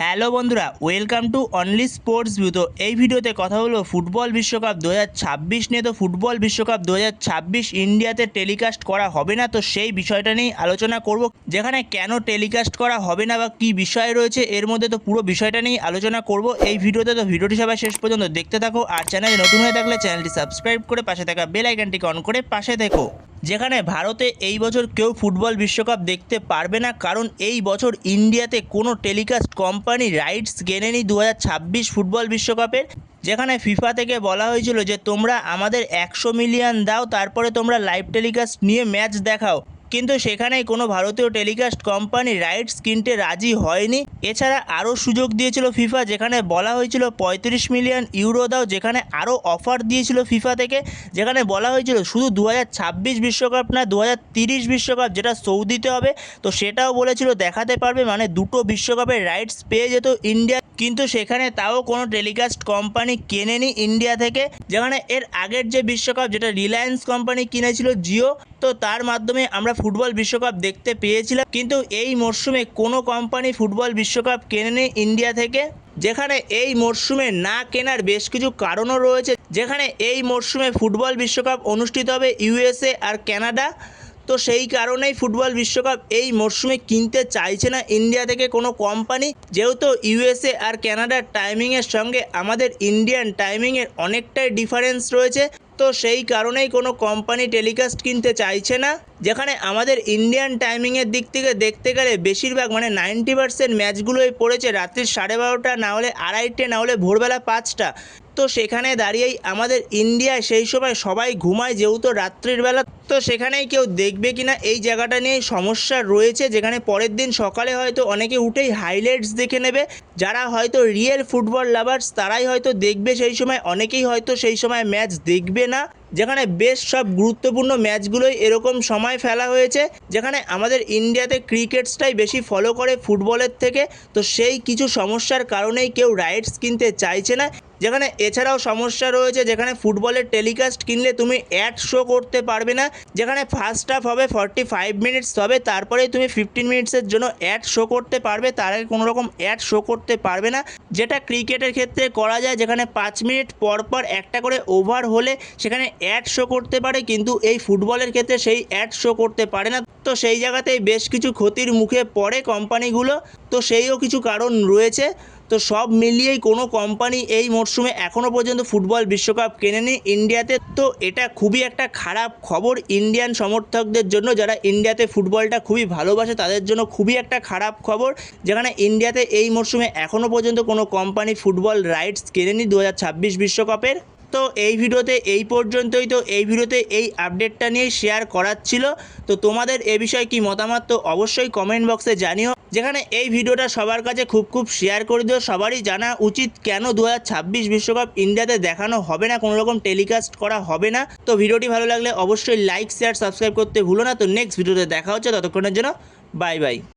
Hello বন্ধুরা, welcome to only sports view. তো এই ভিডিওতে কথা হলো ফুটবল বিশ্বকাপ 2026 নিয়ে। তো ফুটবল বিশ্বকাপ 2026 ইন্ডিয়াতে টেলিকাস্ট করা হবে না, তো সেই বিষয়টা নিয়েই আলোচনা করব। যেখানে কেন টেলিকাস্ট করা হবে না বা কী বিষয় রয়েছে এর মধ্যে, তো পুরো বিষয়টা নিয়েই আলোচনা করব এই ভিডিওতে। তো ভিডিওটি সবাই শেষ পর্যন্ত দেখতে থাকো, আর চ্যানেলে নতুন হয়ে থাকলে চ্যানেলটি সাবস্ক্রাইব করে পাশে থাকা বেল আইকনটিকে অন করে পাশে থেকো। যেখানে ভারতে এই বছর কেউ ফুটবল বিশ্বকাপ দেখতে পারবে না, কারণ এই বছর ইন্ডিয়াতে কোনো টেলিকাস্ট কোম্পানি রাইটস কেনেনি 2026 ফুটবল বিশ্বকাপের। যেখানে ফিফা থেকে বলা হয়েছিল যে তোমরা আমাদের 100 মিলিয়ন দাও, তারপরে তোমরা লাইভ টেলিকাস্ট নিয়ে ম্যাচ দেখাও, কিন্তু সেখানেই কোনো ভারতীয় টেলিকাস্ট কোম্পানি রাইটস কিনতে রাজি হয়নি। এছাড়া আরও সুযোগ দিয়েছিল ফিফা, যেখানে বলা হয়েছিল 35 মিলিয়ন ইউরো দাও, যেখানে আরও অফার দিয়েছিল ফিফা থেকে, যেখানে বলা হয়েছিল শুধু 2026 বিশ্বকাপ না, 2030 বিশ্বকাপ যেটা সৌদিতে হবে, তো সেটাও বলেছিল দেখাতে পারবে, মানে দুটো বিশ্বকাপের রাইটস পেয়ে যেত ইন্ডিয়া। কিন্তু সেখানে তাও কোনো টেলিকাস্ট কোম্পানি কেনেনি ইন্ডিয়া থেকে। যেখানে এর আগের যে বিশ্বকাপ, যেটা রিলায়েন্স কোম্পানি কিনেছিল জিও, তো তার মাধ্যমে আমরা ফুটবল বিশ্বকাপ দেখতে পেয়েছিলাম। কিন্তু এই মরশুমে কোনো কোম্পানি ফুটবল বিশ্বকাপ কেনেনি ইন্ডিয়া থেকে। যেখানে এই মরশুমে না কেনার বেশ কিছু কারণও রয়েছে। যেখানে এই মরশুমে ফুটবল বিশ্বকাপ অনুষ্ঠিত হবে ইউএসএ আর কানাডা, তো সেই কারণেই ফুটবল বিশ্বকাপ এই মরশুমে কিনতে চাইছে না ইন্ডিয়া থেকে কোনো কোম্পানি, যেহেতু ইউএসএ আর কানাডার টাইমিংয়ের সঙ্গে আমাদের ইন্ডিয়ান টাইমিংয়ের অনেকটাই ডিফারেন্স রয়েছে। তো সেই কারণেই কোনো কোম্পানি টেলিকাস্ট কিনতে চাইছে না। যেখানে আমাদের ইন্ডিয়ান টাইমিংয়ের দিক থেকে দেখতে গেলে বেশিরভাগ, মানে 90% ম্যাচগুলোই পড়েছে রাত্রি 12:30, না হলে 2:30, না হলে ভোরবেলা 5টা। তো সেখানে দাঁড়িয়েই আমাদের ইন্ডিয়ায় সেই সময় সবাই ঘুমায়, যেহেতু রাত্রির বেলা। তো সেখানেই কেউ দেখবে কিনা এই জায়গাটা নিয়ে সমস্যা রয়েছে। যেখানে পরের দিন সকালে হয়তো অনেকে উঠেই হাইলাইটস দেখে নেবে, যারা হয়তো রিয়েল ফুটবল লাভার্স তারাই হয়তো দেখবে সেই সময়, অনেকেই হয়তো সেই সময় ম্যাচ দেখবে না। যেখানে বেশ সব গুরুত্বপূর্ণ ম্যাচগুলোই এরকম সময় ফেলা হয়েছে, যেখানে আমাদের ইন্ডিয়াতে ক্রিকেটসটাই বেশি ফলো করে ফুটবলের থেকে। তো সেই কিছু সমস্যার কারণেই কেউ রাইটস কিনতে চাইছে না। যেখানে এছাড়াও সমস্যা রয়েছে, যেখানে ফুটবলের টেলিকাস্ট কিনলে তুমি অ্যাড শো করতে পারবে না। যেখানে ফার্স্ট হাফ হবে 45 মিনিটস হবে, তারপরেই তুমি 15 মিনিটসের জন্য অ্যাড শো করতে পারবে, তার আগে কোনো রকম অ্যাড শো করতে পারবে না। যেটা ক্রিকেটের ক্ষেত্রে করা যায়, যেখানে 5 মিনিট পর পর একটা করে ওভার হলে সেখানে অ্যাড শো করতে পারে, কিন্তু এই ফুটবলের ক্ষেত্রে সেই অ্যাড শো করতে পারে না। তো সেই জায়গাতেই বেশ কিছু ক্ষতির মুখে পড়ে কোম্পানিগুলো। তো সেইও কিছু কারণ রয়েছে। তো সব মিলিয়েই কোনো কোম্পানি এই মরশুমে এখনও পর্যন্ত ফুটবল বিশ্বকাপ কেনেনি ইন্ডিয়াতে। তো এটা খুবই একটা খারাপ খবর ইন্ডিয়ান সমর্থকদের জন্য, যারা ইন্ডিয়াতে ফুটবলটা খুবই ভালোবাসে তাদের জন্য খুবই একটা খারাপ খবর। যেখানে ইন্ডিয়াতে এই মরশুমে এখনও পর্যন্ত কোনো কোম্পানি ফুটবল রাইটস কেনেনি 2026 বিশ্বকাপের। তো এই ভিডিওতে এই পর্যন্তই। তো এই ভিডিওতে এই আপডেটটা নিয়ে শেয়ার করার ছিল। তো তোমাদের এ বিষয়ে কি মতামত, তো অবশ্যই কমেন্ট বক্সে জানিও। যেখানে এই ভিডিওটা সবার কাছে খুব শেয়ার করে দিও। সবারই জানা উচিত কেন 2026 বিশ্বকাপ ইন্ডিয়াতে দেখানো হবে না, কোনো রকম টেলিকাস্ট করা হবে না। তো ভিডিওটি ভালো লাগলে অবশ্যই লাইক, শেয়ার, সাবস্ক্রাইব করতে ভুলো না। তো নেক্সট ভিডিওতে দেখা হচ্ছে, ততক্ষণের জন্য বাই বাই।